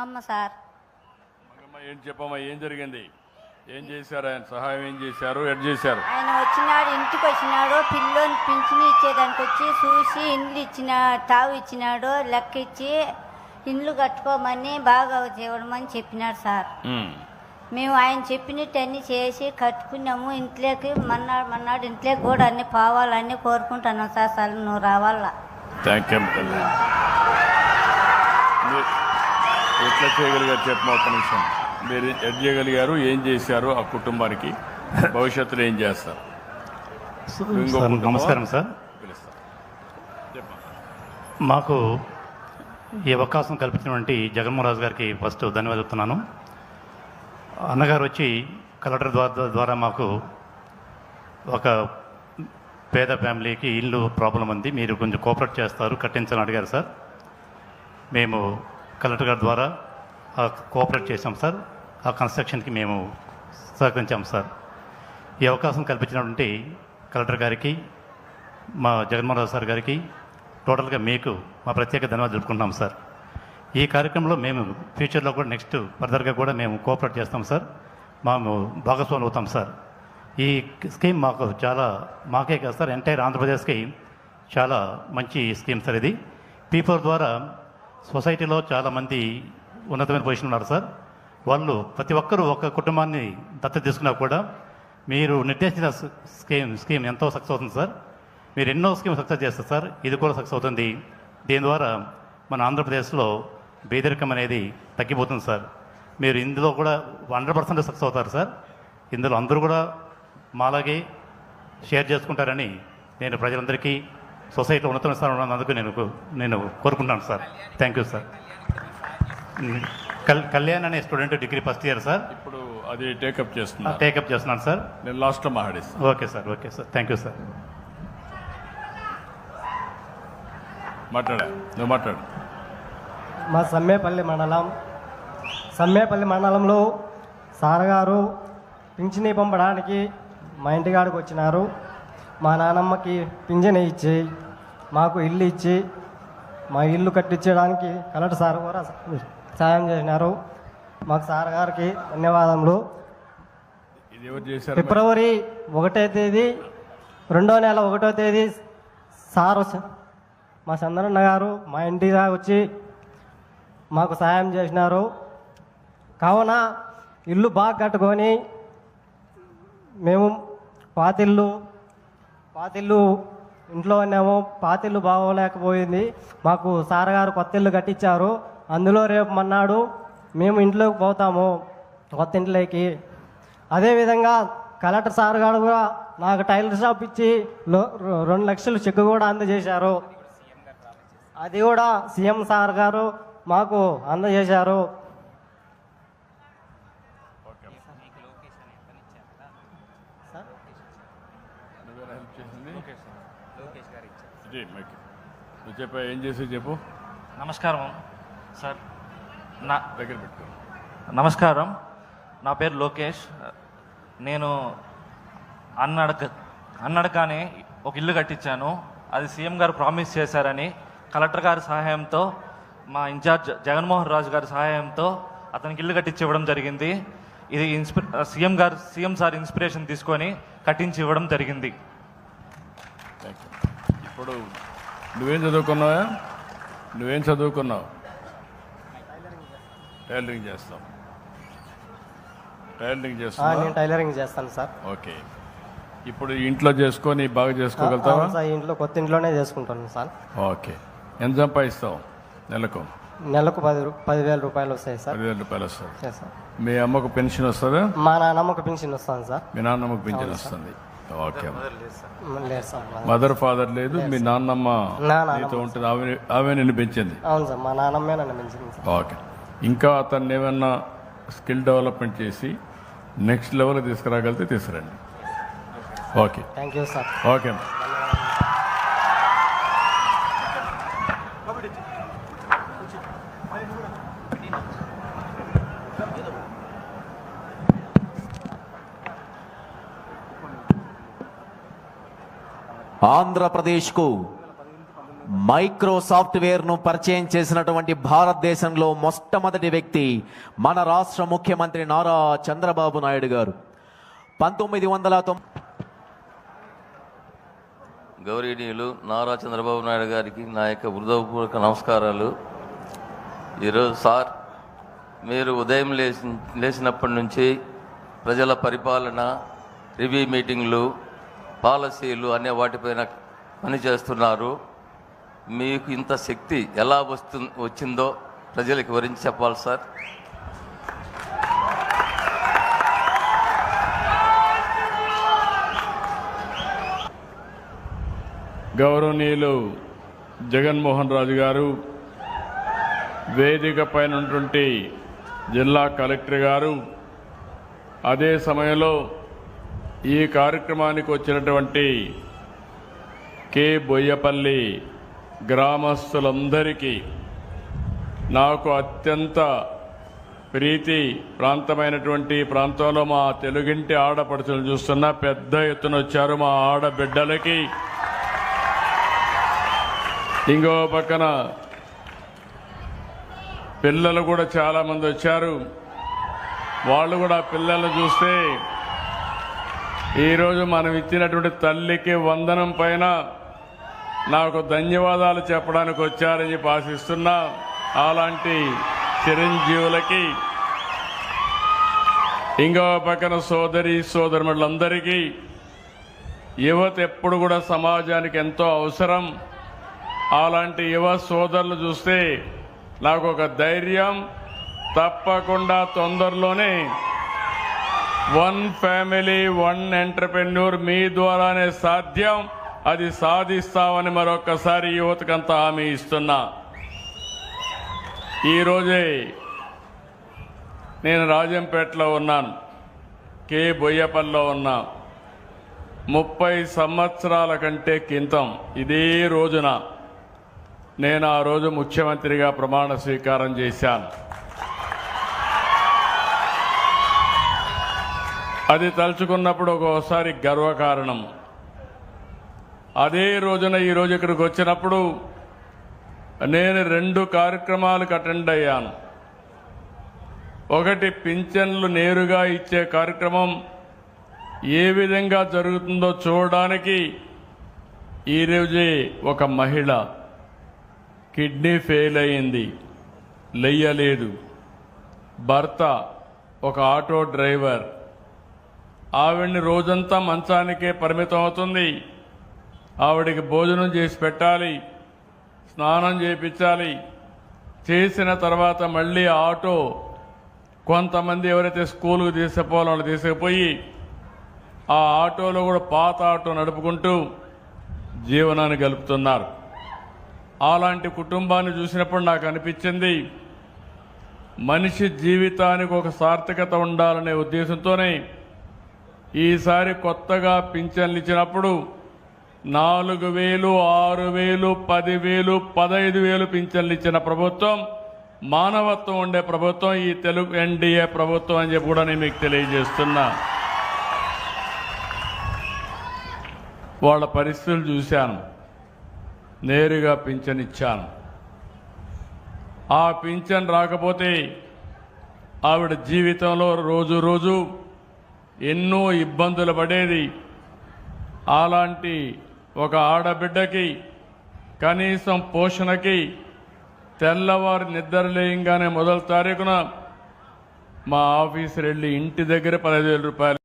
అమ్మ సార్. ఏం చెప్పమ్మా, ఏం జరిగింది? ఏం చేశారు? ఆయన సహాయం ఏం చేశారు? ఎడ్ చేశారు? ఆయన వచ్చినాడు, ఇంటికి వచ్చినాడు, పిల్లోని పింఛని ఇచ్చేదానికి వచ్చి చూసి ఇండ్లు ఇచ్చిన తావు ఇచ్చినాడు, లెక్క ఇచ్చి ఇండ్లు కట్టుకోమని బాగా చేయమని చెప్పినాడు సార్. మేము ఆయన చెప్పినట్టు అన్నీ చేసి కట్టుకున్నాము. ఇంట్లోకి మన్నాడు ఇంట్లోకి కూడా అన్ని పోవాలని కోరుకుంటున్నాం సార్. సార్ నువ్వు రావాలా. Thank you. ఎట్లా చేయగలిగారు చెప్పమా, ఒక్క నిమిషం. మీరు ఎడ్ చేయగలిగారు, ఏం చేశారు ఆ కుటుంబానికి, భవిష్యత్తులో ఏం చేస్తారు? నమస్కారం సార్. మాకు ఈ అవకాశం కల్పించినటువంటి జగన్మోహన్ రాజు గారికి ఫస్ట్ ధన్యవాదాలు చెప్తున్నాను. అన్నగారు వచ్చి కలెక్టర్ ద్వారా మాకు ఒక పేద ఫ్యామిలీకి ఇల్లు ప్రాబ్లం ఉంది, మీరు కొంచెం కోఆపరేట్ చేస్తారు, కట్టించాలని అడిగారు సార్. మేము కలెక్టర్ గారి ద్వారా కోఆపరేట్ చేసాం సార్. ఆ కన్స్ట్రక్షన్కి మేము సహకరించాం సార్. ఈ అవకాశం కల్పించినటువంటి కలెక్టర్ గారికి, మా జగన్మోహన్ రాజు సార్ గారికి, టోటల్గా మీకు మా ప్రత్యేక ధన్యవాదాలు తెలుపుకుంటున్నాం సార్. ఈ కార్యక్రమంలో మేము ఫ్యూచర్లో కూడా నెక్స్ట్ ఫర్దర్గా కూడా మేము కోఆపరేట్ చేస్తాం సార్. మేము భాగస్వాములు అవుతాం సార్. ఈ స్కీమ్ మాకు చాలా, మాకే కాదు సార్, ఎంటైర్ ఆంధ్రప్రదేశ్కి చాలా మంచి స్కీమ్ సార్ ఇది. పీపుల్ ద్వారా సొసైటీలో చాలామంది ఉన్నతమైన పొజిషన్ ఉన్నారు సార్. వాళ్ళు ప్రతి ఒక్కరూ ఒక కుటుంబాన్ని దత్తత తీసుకున్నా కూడా మీరు నిర్దేశించిన స్కీమ్ ఎంతో సక్సెస్ అవుతుంది సార్. మీరు ఎన్నో స్కీమ్ సక్సెస్ చేస్తారు సార్. ఇది కూడా సక్సెస్ అవుతుంది. దీని ద్వారా మన ఆంధ్రప్రదేశ్లో పేదరికం అనేది తగ్గిపోతుంది సార్. మీరు ఇందులో కూడా 100% సక్సెస్ అవుతారు సార్. ఇందులో అందరూ కూడా మాలాగే షేర్ చేసుకుంటారని నేను ప్రజలందరికీ, సొసైటీలో ఉన్నత స్థానంలో ఉన్నందుకు నేను కోరుకుంటున్నాను sir. Thank you sir. Kalyan అనే student, degree first year sir. ఇప్పుడు అది టేకప్ చేస్తున్నాను సార్. నేను లాస్ట్లో మాట్లాడిస్తాను. Okay sir. Thank you sir. నువ్వు మాట్లాడు. మా సమ్మేపల్లి మండలంలో సార్ గారు పింఛని పంపడానికి మా ఇంటికాడికి వచ్చినారు. మా నానమ్మకి పింఛని ఇచ్చి మాకు ఇల్లు ఇచ్చి మా ఇల్లు కట్టించడానికి కలెక్టర్ సార్ కూడా సాయం చేసినారు. మాకు సార్ గారికి ధన్యవాదములు. ఫిబ్రవరి 1వ తేదీ 2వ నెల 1వ తేదీ సార్ మా చంద్రన్న గారు మా ఇంటికి వచ్చి మాకు సహాయం చేసినారు. కావున ఇల్లు బాగా కట్టుకొని మేము పాతిల్లు ఇంట్లో ఉన్నాము. పాతిల్లు బాగోలేకపోయింది. మాకు సార్ గారు కొత్త ఇల్లు కట్టించారు. అందులో రేపు మన్నాడు మేము ఇంట్లోకి పోతాము, కొత్త ఇంట్లోకి. అదేవిధంగా కలెక్టర్ సార్ గారు కూడా నాకు టైలర్ షాప్ ఇచ్చి 2 లక్షలు చెక్ కూడా అందజేశారు. అది కూడా సీఎం సార్ గారు మాకు అందజేశారు. ఏం చేసి చెప్పు. నమస్కారం సార్. నమస్కారం, నా పేరు లోకేష్. నేను అన్నడకానే ఒక ఇల్లు కట్టించాను. అది సీఎం గారు ప్రామిస్ చేశారని కలెక్టర్ గారి సహాయంతో, మా ఇన్ఛార్జ్ జగన్మోహన్ రాజు గారి సహాయంతో అతనికి ఇల్లు కట్టించి ఇవ్వడం జరిగింది. ఇది సీఎం సార్ ఇన్స్పిరేషన్ తీసుకొని కట్టించి ఇవ్వడం జరిగింది. ఇప్పుడు నువ్వేం చదువుకున్నావు? టైలరింగ్ చేస్తావు. నేను టైలరింగ్ చేస్తాను సార్. ఓకే. ఇప్పుడు ఇంట్లో చేసుకొని బాగా చేసుకోగలుగుతావా? ఇంట్లో కొత్త ఇంట్లోనే చేసుకుంటాను సార్. ఓకే. ఎంత సంపాదిస్తావు నెలకు? 10,000 రూపాయలు వస్తాయి సార్. 10,000 రూపాయలు వస్తాయి. మీ అమ్మకు పెన్షన్ వస్తుందా? మా నాన్నమ్మకు పెన్షన్ వస్తుంది సార్. మీ నాన్నమ్మకు పెన్షన్ వస్తుంది. ఓకే. లేదు సార్. మదర్ ఫాదర్ లేదు, మీ నాన్నమ్మ నీతో ఉంటుంది, ఆమె నిన్ను పెంచింది? అవును సార్, మా నాన్నమ్మే నన్ను పెంచింది సార్. ఓకే. ఇంకా అతన్ని ఏమన్నా స్కిల్ డెవలప్మెంట్ చేసి నెక్స్ట్ లెవెల్కి తీసుకురాగలిగితే తీసుకురండి. Okay. Thank you sir. Okay. ఆంధ్రప్రదేశ్కు మైక్రో సాఫ్ట్వేర్ను పరిచయం చేసినటువంటి భారతదేశంలో మొట్టమొదటి వ్యక్తి మన రాష్ట్ర ముఖ్యమంత్రి నారా చంద్రబాబు నాయుడు గారు. 1990 గౌరవనీయులు నారా చంద్రబాబు నాయుడు గారికి నా యొక్క హృదయపూర్వక నమస్కారాలు. ఈరోజు సార్, మీరు ఉదయం లేచినప్పటి నుంచి ప్రజల పరిపాలన, రివ్యూ మీటింగ్లు, పాలసీలు అనే వాటిపైన పనిచేస్తున్నారు. మీకు ఇంత శక్తి ఎలా వచ్చిందో ప్రజలకు వివరించి చెప్పాలి సార్. గౌరవనీయులు జగన్మోహన్ రాజు గారు, వేదిక పైన ఉన్నటువంటి జిల్లా కలెక్టర్ గారు, అదే సమయంలో ఈ కార్యక్రమానికి వచ్చినటువంటి కే బొయ్యపల్లి గ్రామస్తులందరికీ నాకు అత్యంత ప్రీతి ప్రాంతమైనటువంటి ప్రాంతంలో మా తెలుగింటి ఆడపడుచులు చూస్తున్న పెద్ద ఎత్తున వచ్చారు. మా ఆడబిడ్డలకి ఇంకో పక్కన పిల్లలు కూడా చాలా మంది వచ్చారు. వాళ్ళు కూడా పిల్లలను చూస్తే ఈరోజు మనం ఇచ్చినటువంటి తల్లికి వందనం పైన నాకు ధన్యవాదాలు చెప్పడానికి వచ్చారని చెప్పి ఆశిస్తున్నా. అలాంటి చిరంజీవులకి, ఇంకో పక్కన సోదరులందరికీ, యువత ఎప్పుడు కూడా సమాజానికి ఎంతో అవసరం. అలాంటి యువ సోదరులు చూస్తే నాకు ఒక ధైర్యం. తప్పకుండా తొందరలోనే 1 ఫ్యామిలీ 1 ఎంటర్‌ప్రెన్యూర్ మీ ద్వారానే సాధ్యం. అది సాధిస్తామని మరొకసారి యువతకంతా హామీ ఇస్తున్నా. ఈరోజే నేను రాజంపేటలో ఉన్నాను, కే బొయ్యపల్లిలో ఉన్నా. 30 సంవత్సరాల కంటే క్రితం ఇదే రోజున నేను ఆ రోజు ముఖ్యమంత్రిగా ప్రమాణ స్వీకారం చేశాను. అది తలుచుకున్నప్పుడు ఒక్కోసారి గర్వకారణం. అదే రోజున ఈరోజు ఇక్కడికి వచ్చినప్పుడు నేను 2 కార్యక్రమాలకు అటెండ్ అయ్యాను. ఒకటి, పింఛన్లు నేరుగా ఇచ్చే కార్యక్రమం ఏ విధంగా జరుగుతుందో చూడడానికి ఈరోజే ఒక మహిళ కిడ్నీ ఫెయిల్ అయింది, లేయలేదు. భర్త ఒక ఆటో డ్రైవర్, ఆవిడ్ని రోజంతా మంచానికే పరిమితం అవుతుంది. ఆవిడికి భోజనం చేసి పెట్టాలి, స్నానం చేయించాలి. చేసిన తర్వాత మళ్ళీ ఆటో, కొంతమంది ఎవరైతే స్కూలుకు తీసుకుపోవాలో వాళ్ళు తీసుకుపోయి ఆ ఆటోలో కూడా పాత ఆటో నడుపుకుంటూ జీవనాన్ని గలుపుతున్నారు. అలాంటి కుటుంబాన్ని చూసినప్పుడు నాకు అనిపించింది, మనిషి జీవితానికి ఒక సార్థకత ఉండాలనే ఉద్దేశంతోనే ఈసారి కొత్తగా పింఛన్లు ఇచ్చినప్పుడు 4,000, 6,000, 10,000, 15,000 పింఛన్లు ఇచ్చిన ప్రభుత్వం, మానవత్వం ఉండే ప్రభుత్వం ఈ తెలుగు ఎన్డీఏ ప్రభుత్వం అని చెప్పి కూడా నేను మీకు తెలియజేస్తున్నా. వాళ్ళ పరిస్థితులు చూశాను, నేరుగా పింఛన్ ఇచ్చాను. ఆ పింఛన్ రాకపోతే ఆవిడ జీవితంలో రోజు ఎన్నో ఇబ్బందులు పడేది. అలాంటి ఒక ఆడబిడ్డకి కనీసం పోషణకి తెల్లవారు నిద్రలేయంగానే మొదటి తారీఖున మా ఆఫీసర్ వెళ్ళి ఇంటి దగ్గర 15,000 రూపాయలు